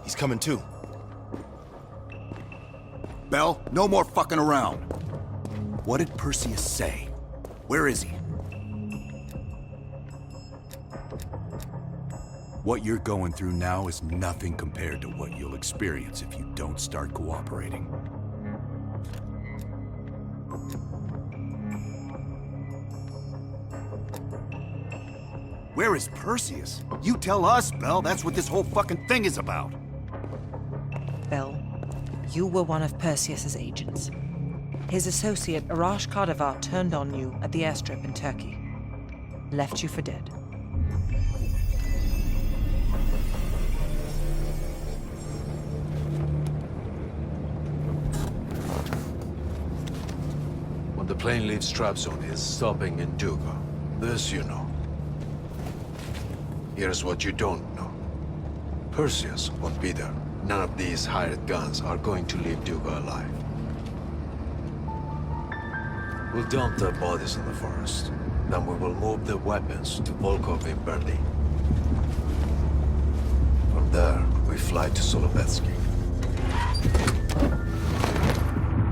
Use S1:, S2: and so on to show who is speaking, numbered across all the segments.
S1: He's coming too.
S2: Bell, no more fucking around. What did Perseus say? Where is he? What you're going through now is nothing compared to what you'll experience if you don't start cooperating. Where is Perseus? You tell us, Bell. That's what this whole fucking thing is about.
S3: Bell, you were one of Perseus's agents. His associate, Arash Kardavar, turned on you at the airstrip in Turkey. Left you for dead.
S4: When the plane leaves Trabzon, it's stopping in Duga. This you know. Here's what you don't know. Perseus won't be there. None of these hired guns are going to leave Duga alive. We'll dump their bodies in the forest. Then we will move the weapons to Volkov in Berlin. From there, we fly to Solovetsky.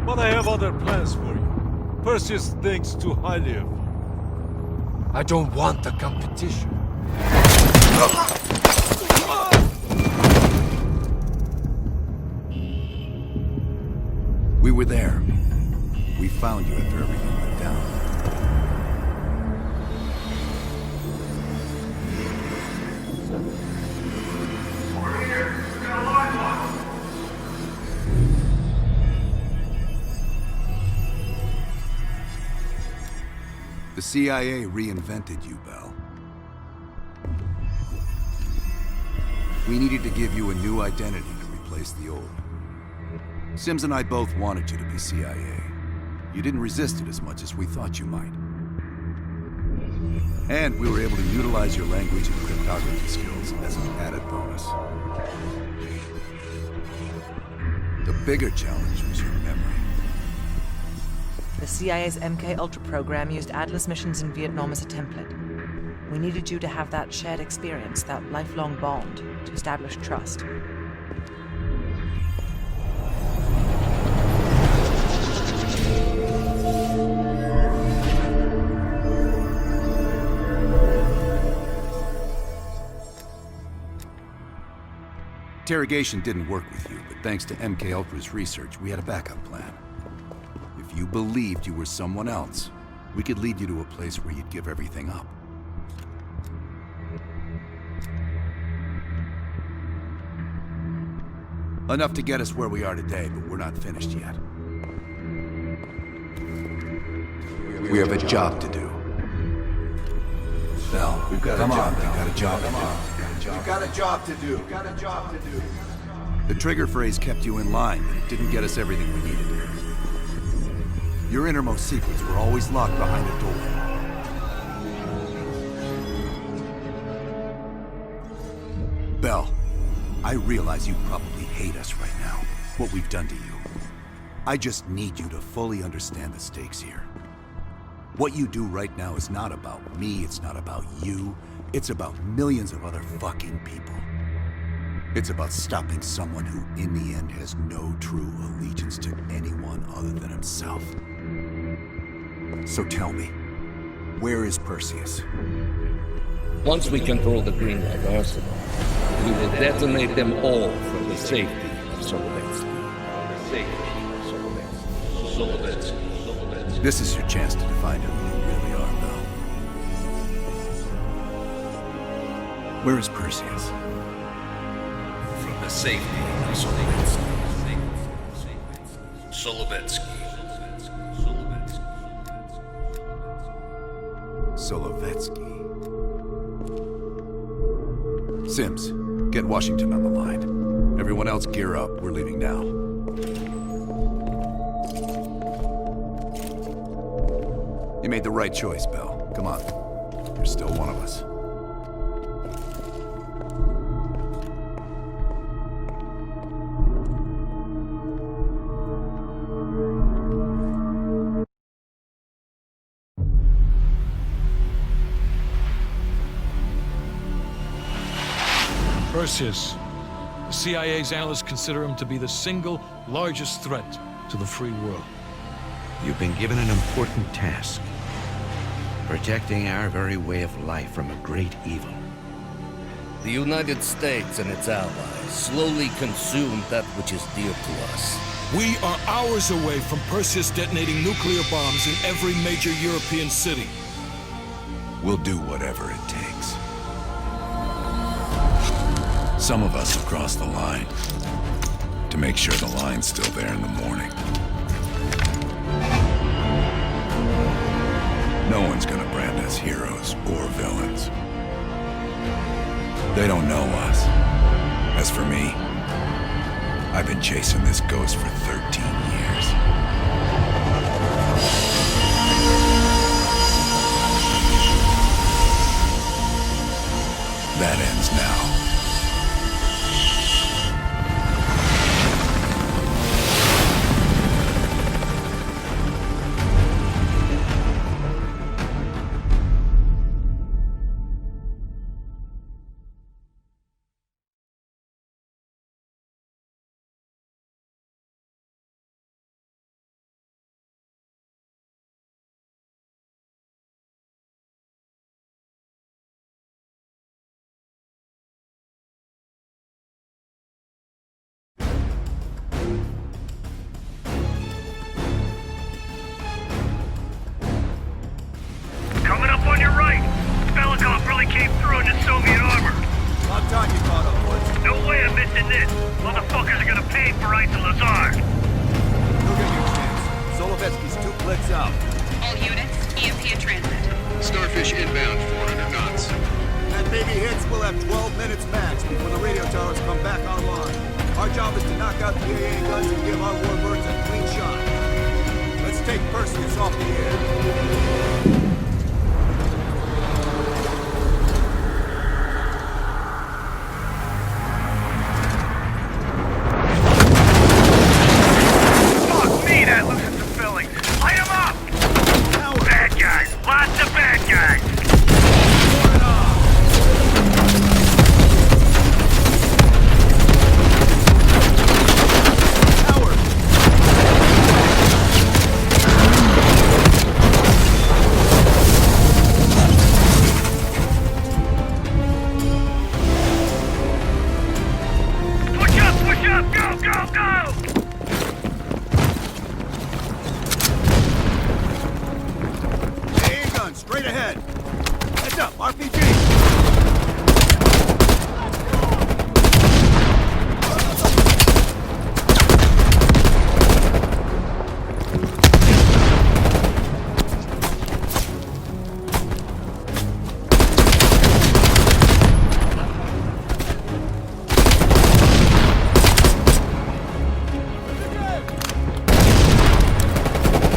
S5: But I have other plans for you. Perseus thinks too highly of you.
S4: I don't want the competition.
S2: We were there. We found you after everything went down. The CIA reinvented you, Bell. We needed to give you a new identity to replace the old. Sims and I both wanted you to be CIA. You didn't resist it as much as we thought you might. And we were able to utilize your language and cryptography skills as an added bonus. The bigger challenge was your memory.
S3: The CIA's MK Ultra program used Atlas missions in Vietnam as a template. We needed you to have that shared experience, that lifelong bond, to establish trust.
S2: Interrogation didn't work with you, but thanks to MK Ultra's research, we had a backup plan. If you believed you were someone else, we could lead you to a place where you'd give everything up. Enough to get us where we are today, but we're not finished yet. We have a job to do. Bell, come on, we've got a job to do.
S6: You've got a job to do. You've got a job to do.
S2: The trigger phrase kept you in line, but it didn't get us everything we needed. Your innermost secrets were always locked behind a door. Bell, I realize you probably hate us right now, what we've done to you. I just need you to fully understand the stakes here. What you do right now is not about me, it's not about you, it's about millions of other fucking people. It's about stopping someone who, in the end, has no true allegiance to anyone other than himself. So tell me, where is Perseus?
S7: Once we control the Greenlight Arsenal, we will detonate them all for the safety of Solovetsky.
S2: This is your chance to define who you really are, Bell. Where is Perseus?
S7: From the safety of Solovetsky.
S2: Solovetsky. Sims, get Washington on the line. Everyone else gear up. We're leaving now. You made the right choice, Bell. Come on. You're still one of us.
S5: Perseus,
S1: The CIA's analysts consider him to be the single largest threat to the free world.
S8: You've been given an important task. Protecting our very way of life from a great evil.
S7: The United States and its allies slowly consume that which is dear to us.
S1: We are hours away from Perseus detonating nuclear bombs in every major European city.
S2: We'll do whatever it takes. Some of us have crossed the line to make sure the line's still there in the morning. No one's gonna brand us heroes or villains. They don't know us. As for me, I've been chasing this ghost for 13 years. That ends now.
S9: Coming up on your right. Belikov really came through in the Soviet armor.
S6: About time you caught up, Woods.
S9: No way I'm missing this. Motherfuckers are gonna pay for Ice and Lazard.
S6: You'll get your chance. Solovetsky's 2 clicks out.
S10: All units, EMP in transit.
S4: Starfish inbound, 400 knots.
S6: That baby hits, we'll have 12 minutes max before the radio towers come back online. Our job is to knock out the AA guns and give our warbirds a clean shot. Let's take Perseus off the air.
S9: Fuck me, that loosens some fillings. Light 'em up! Bad guys. Lots of bad guys. Push up, go, go, go!
S6: AA gun, straight ahead. Heads up, RPG.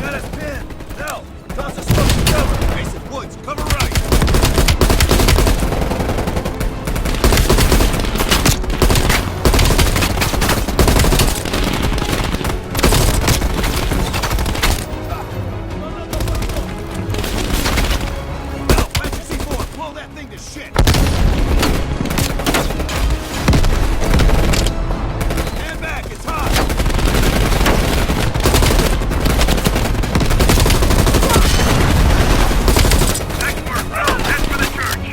S6: Got us pinned. Nell, toss us smoke to cover. Mason Woods, cover right. Nell, patch your C4. Blow that thing to shit. Stand back, it's hot.
S9: Nice work, bro. That's for the church.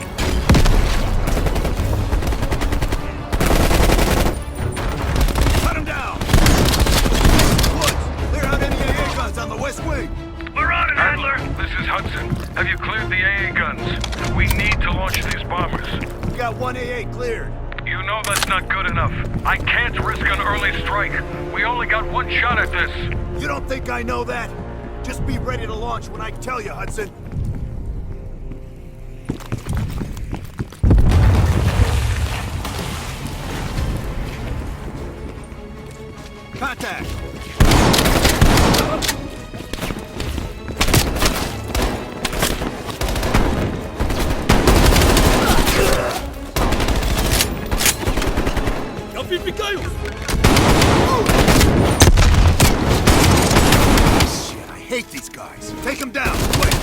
S6: Cut him down. Woods, clear out any AA guns on the west wing.
S9: We're on it, Adler.
S11: This is Hudson. Have you cleared the AA guns? We need to launch these bombers.
S6: We got 1 AA cleared.
S11: You know that's not good enough. I can't risk an early strike. We only got one shot at this.
S6: You don't think I know that? Just be ready to launch when I tell you, Hudson. Contact! Shit, I hate these guys. Take them down, quick!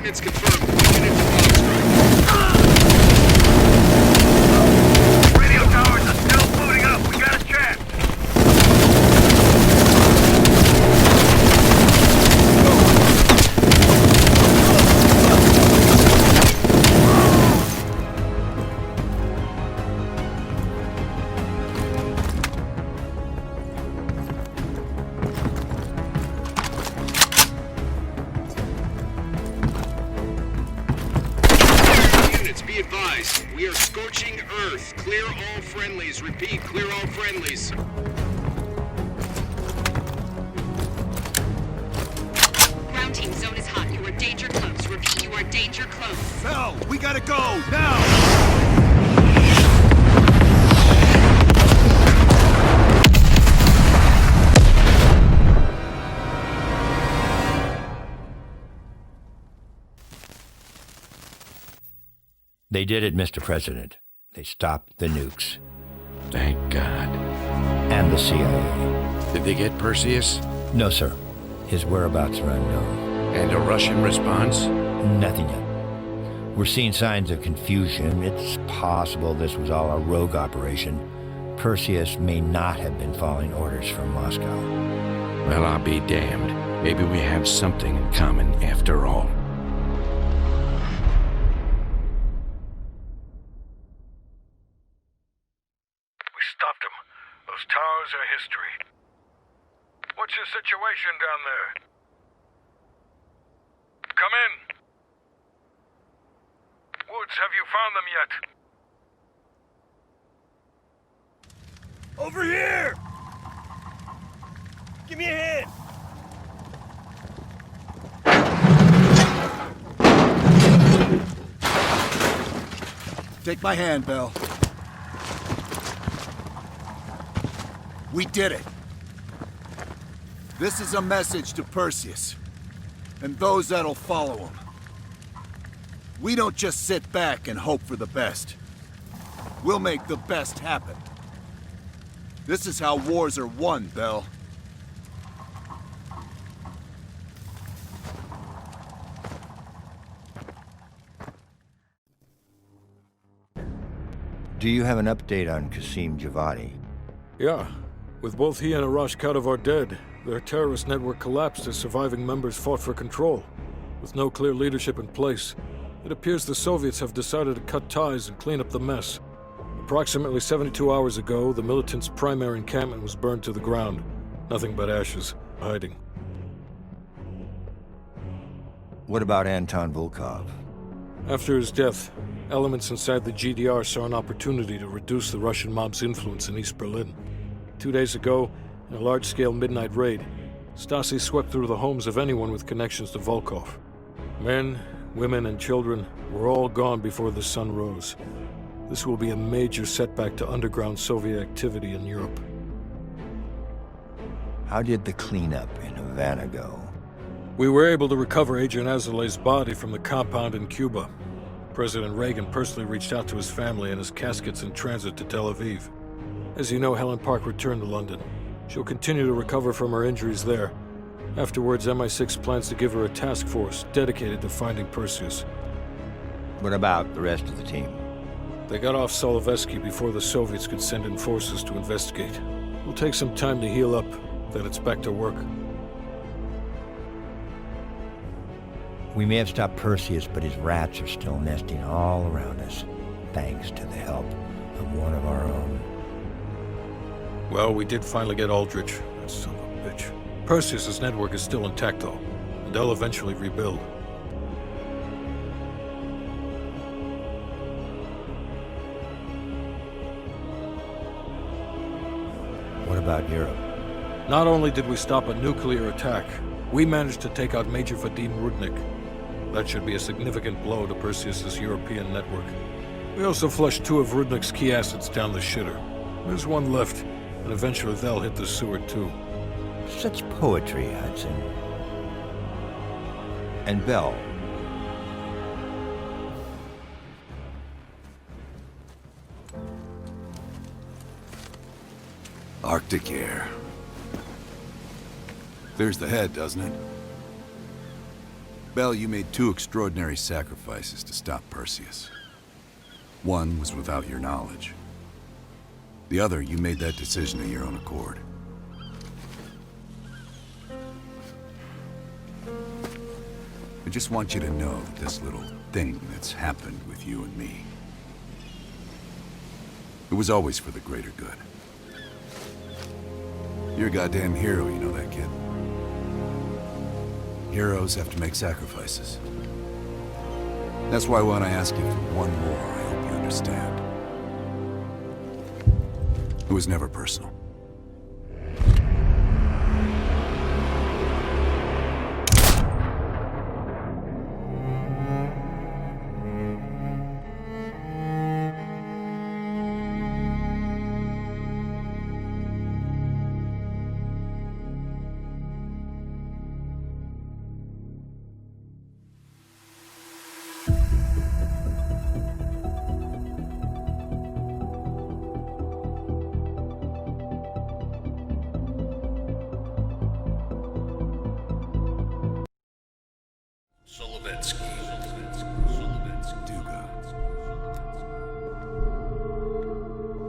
S6: Coordinates confirmed. Unit to bomb strike.
S9: Radio towers are still booting up. We got a chance.
S6: Be advised, we are scorching Earth. Clear all friendlies. Repeat, clear all friendlies.
S10: Ground team, zone is hot. You are danger close. Repeat, you are danger close.
S6: Bell, we gotta go, now!
S8: They did it, Mr. President. They stopped the nukes.
S12: Thank God.
S8: And the CIA.
S12: Did they get Perseus?
S8: No, sir. His whereabouts are unknown.
S12: And a Russian response?
S8: Nothing yet. We're seeing signs of confusion. It's possible this was all a rogue operation. Perseus may not have been following orders from Moscow.
S12: Well, I'll be damned. Maybe we have something in common after all.
S11: Stopped them. Those towers are history. What's your situation down there? Come in. Woods, have you found them yet?
S5: Over here! Give me a hand!
S6: Take my hand, Bell. We did it. This is a message to Perseus, and those that'll follow him. We don't just sit back and hope for the best. We'll make the best happen. This is how wars are won, Bell.
S8: Do you have an update on Qasim Javadi?
S5: Yeah. With both he and Arash Kadivar dead, their terrorist network collapsed as surviving members fought for control. With no clear leadership in place, it appears the Soviets have decided to cut ties and clean up the mess. Approximately 72 hours ago, the militants' primary encampment was burned to the ground. Nothing but ashes, hiding.
S8: What about Anton Volkov?
S5: After his death, elements inside the GDR saw an opportunity to reduce the Russian mob's influence in East Berlin. 2 days ago, in a large-scale midnight raid, Stasi swept through the homes of anyone with connections to Volkov. Men, women, and children were all gone before the sun rose. This will be a major setback to underground Soviet activity in Europe.
S8: How did the cleanup in Havana go?
S5: We were able to recover Agent Azoulay's body from the compound in Cuba. President Reagan personally reached out to his family, and his casket's in transit to Tel Aviv. As you know, Helen Park returned to London. She'll continue to recover from her injuries there. Afterwards, MI6 plans to give her a task force dedicated to finding Perseus.
S8: What about the rest of the team?
S5: They got off Solovetsky before the Soviets could send in forces to investigate. It'll take some time to heal up, then it's back to work.
S8: We may have stopped Perseus, but his rats are still nesting all around us, thanks to the help of one of our own.
S5: Well, we did finally get Aldrich, that son of a bitch. Perseus' network is still intact, though, and they'll eventually rebuild.
S8: What about Europe?
S5: Not only did we stop a nuclear attack, we managed to take out Major Vadim Rudnik. That should be a significant blow to Perseus' European network. We also flushed 2 of Rudnik's key assets down the shitter. There's one left, and eventually they'll hit the sewer too.
S8: Such poetry, Hudson. And Bell.
S2: Arctic air. Clears the head, doesn't it? Bell, you made two extraordinary sacrifices to stop Perseus. One was without your knowledge. The other, you made that decision of your own accord. I just want you to know that this little thing that's happened with you and me, it was always for the greater good. You're a goddamn hero, you know that, kid. Heroes have to make sacrifices. That's why when I ask you for one more, I hope you understand. It was never personal.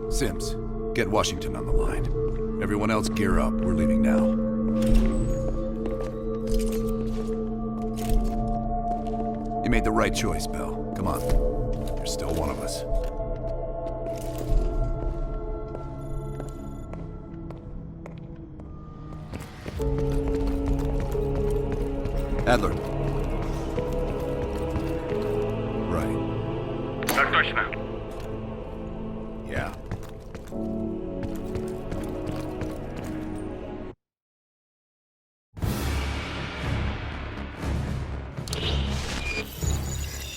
S2: Sims, get Washington on the line. Everyone else gear up. We're leaving now. You made the right choice, Bell. Come on. You're still one of us. Adler. Right.
S11: Так точно.
S2: Yeah.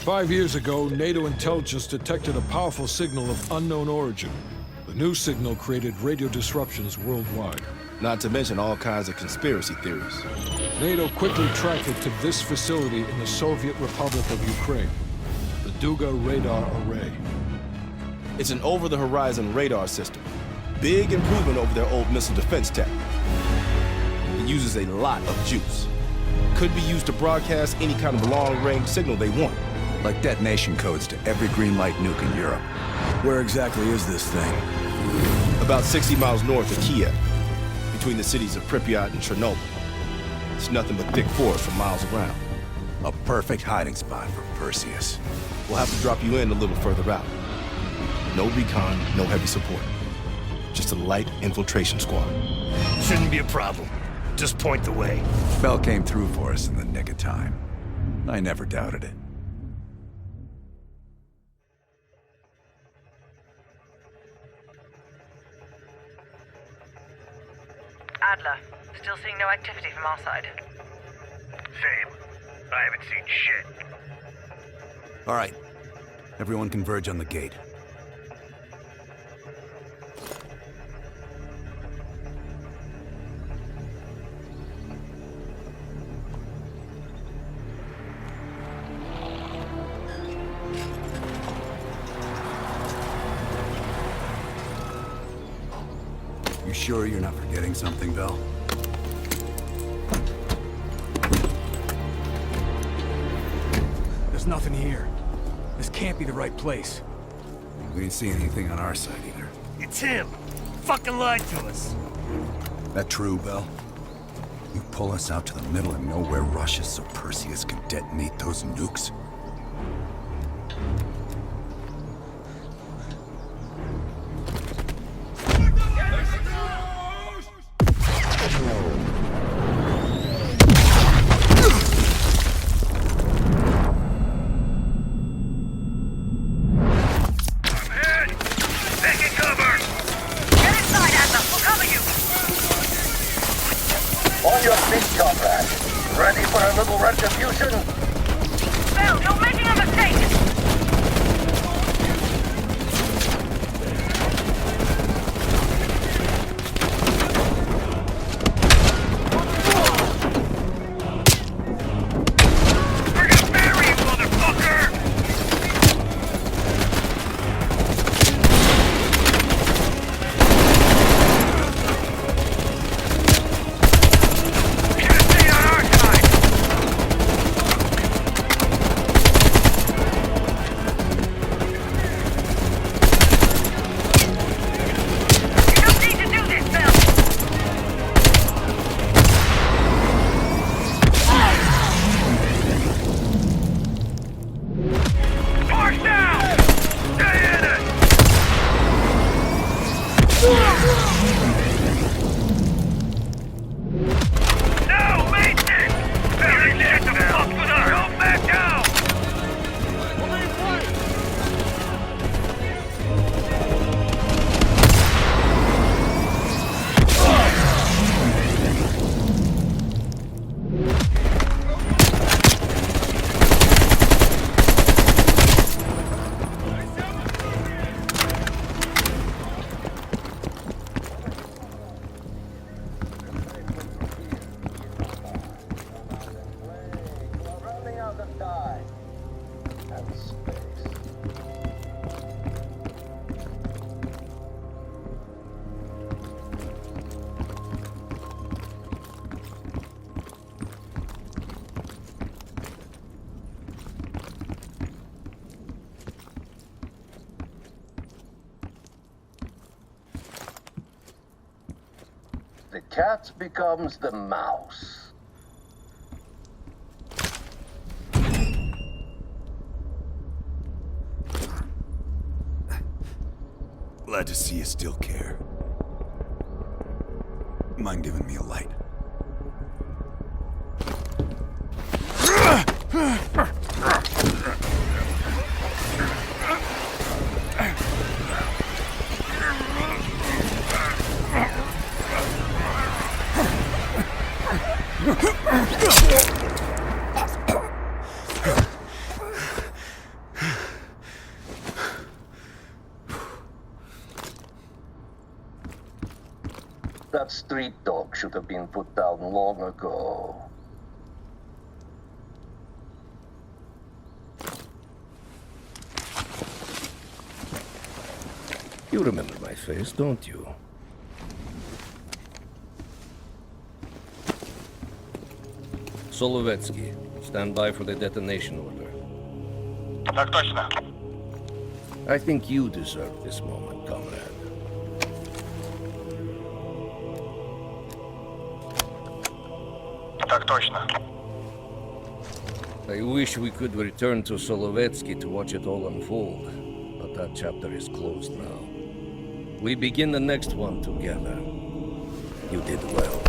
S5: Five years ago, NATO intelligence detected a powerful signal of unknown origin. The new signal created radio disruptions worldwide.
S13: Not to mention all kinds of conspiracy theories.
S5: NATO quickly tracked it to this facility in the Soviet Republic of Ukraine, the Duga Radar Array.
S13: It's an over-the-horizon radar system. Big improvement over their old missile defense tech. It uses a lot of juice. Could be used to broadcast any kind of long-range signal they want.
S2: Like detonation codes to every green light nuke in Europe. Where exactly is this thing?
S13: About 60 miles north of Kiev, between the cities of Pripyat and Chernobyl. It's nothing but thick forest for miles around.
S2: A perfect hiding spot for Perseus.
S13: We'll have to drop you in a little further out. No recon, no heavy support. Just a light infiltration squad.
S9: Shouldn't be a problem. Just point the way.
S2: Bell came through for us in the nick of time. I never doubted it.
S3: Adler, still seeing no activity from our side.
S9: Same. I haven't seen shit.
S2: All right. Everyone converge on the gate. You sure you're not forgetting something, Bell?
S14: There's nothing here. This can't be the right place.
S2: We didn't see anything on our side either.
S9: It's him. Fucking lied to us.
S2: That true, Bell? You pull us out to the middle of nowhere Russia so Perseus can detonate those nukes?
S9: On your feet, comrade. Ready for a little retribution?
S10: Bell, you're making a mistake!
S15: and space. The cat becomes the mouse.
S2: Glad to see you still care. Mind giving me a light?
S15: That street dog should have been put down long ago. You remember my face, don't you? Solovetsky, stand by for the detonation order.
S11: Так точно.
S15: I think you deserve this moment, comrade.
S11: Так точно.
S15: I wish we could return to Solovetsky to watch it all unfold, but that chapter is closed now. We begin the next one together. You did well.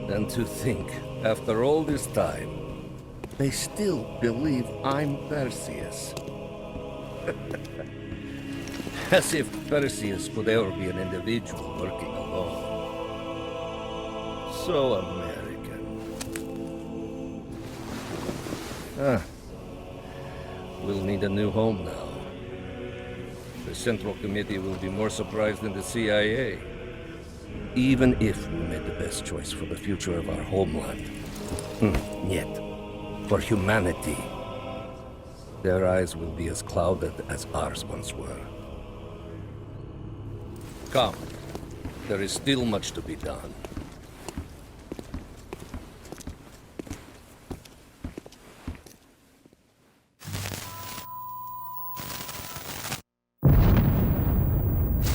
S15: And to think, after all this time, they still believe I'm Perseus. As if Perseus could ever be an individual working alone. So American. We'll need a new home now. The Central Committee will be more surprised than the CIA. Even if we made the best choice for the future of our homeland. Yet, for humanity, their eyes will be as clouded as ours once were. Come, there is still much to be done.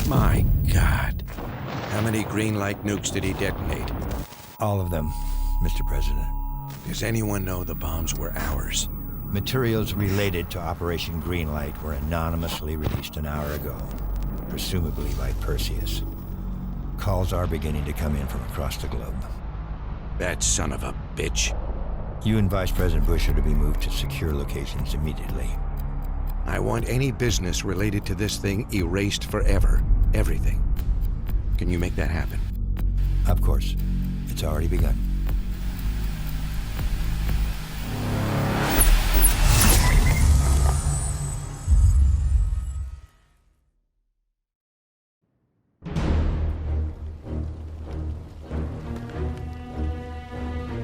S12: My God. How many green light nukes did he detonate?
S8: All of them, Mr. President.
S12: Does anyone know the bombs were ours?
S8: Materials related to Operation Greenlight were anonymously released an hour ago, presumably by Perseus. Calls are beginning to come in from across the globe.
S12: That son of a bitch.
S8: You and Vice President Bush are to be moved to secure locations immediately.
S12: I want any business related to this thing erased forever. Everything. Can you make that happen?
S8: Of course. It's already begun.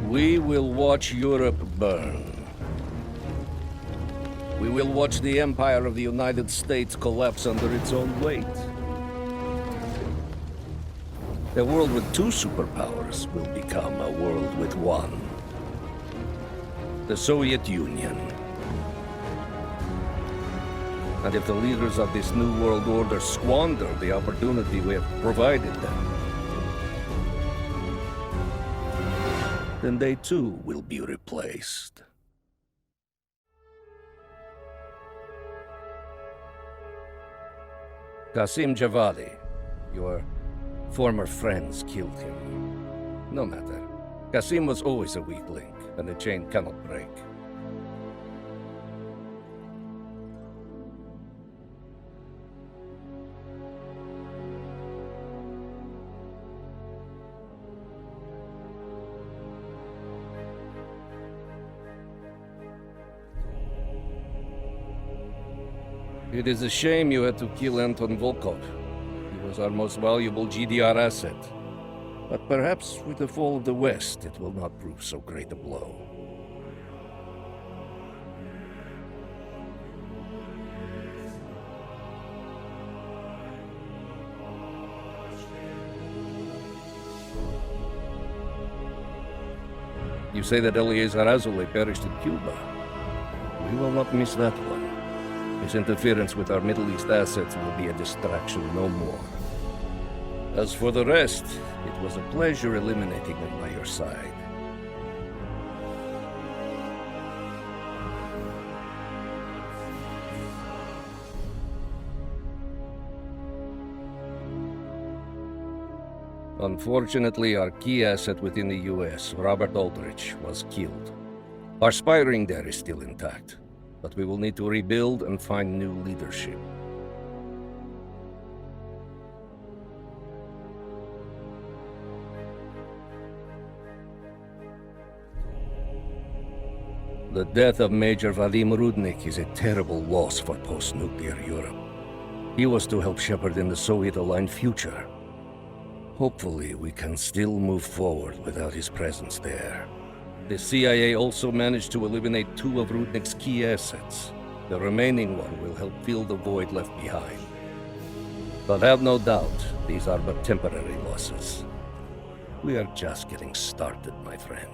S15: We will watch Europe burn. We will watch the empire of the United States collapse under its own weight. A world with two superpowers will become a world with one. The Soviet Union. And if the leaders of this new world order squander the opportunity we have provided them, then they too will be replaced. Qasim Javadi, your former friends killed him. No matter. Qasim was always a weak link, and the chain cannot break. It is a shame you had to kill Anton Volkov. He was our most valuable GDR asset. But perhaps with the fall of the West, it will not prove so great a blow. You say that Eleazar Azule perished in Cuba. We will not miss that one. His interference with our Middle East assets will be a distraction no more. As for the rest, it was a pleasure eliminating them by your side. Unfortunately, our key asset within the U.S., Robert Aldrich, was killed. Our spy ring there is still intact, but we will need to rebuild and find new leadership. The death of Major Vadim Rudnik is a terrible loss for post-nuclear Europe. He was to help shepherd in the Soviet-aligned future. Hopefully, we can still move forward without his presence there. The CIA also managed to eliminate 2 of Rudnik's key assets. The remaining one will help fill the void left behind. But have no doubt, these are but temporary losses. We are just getting started, my friend.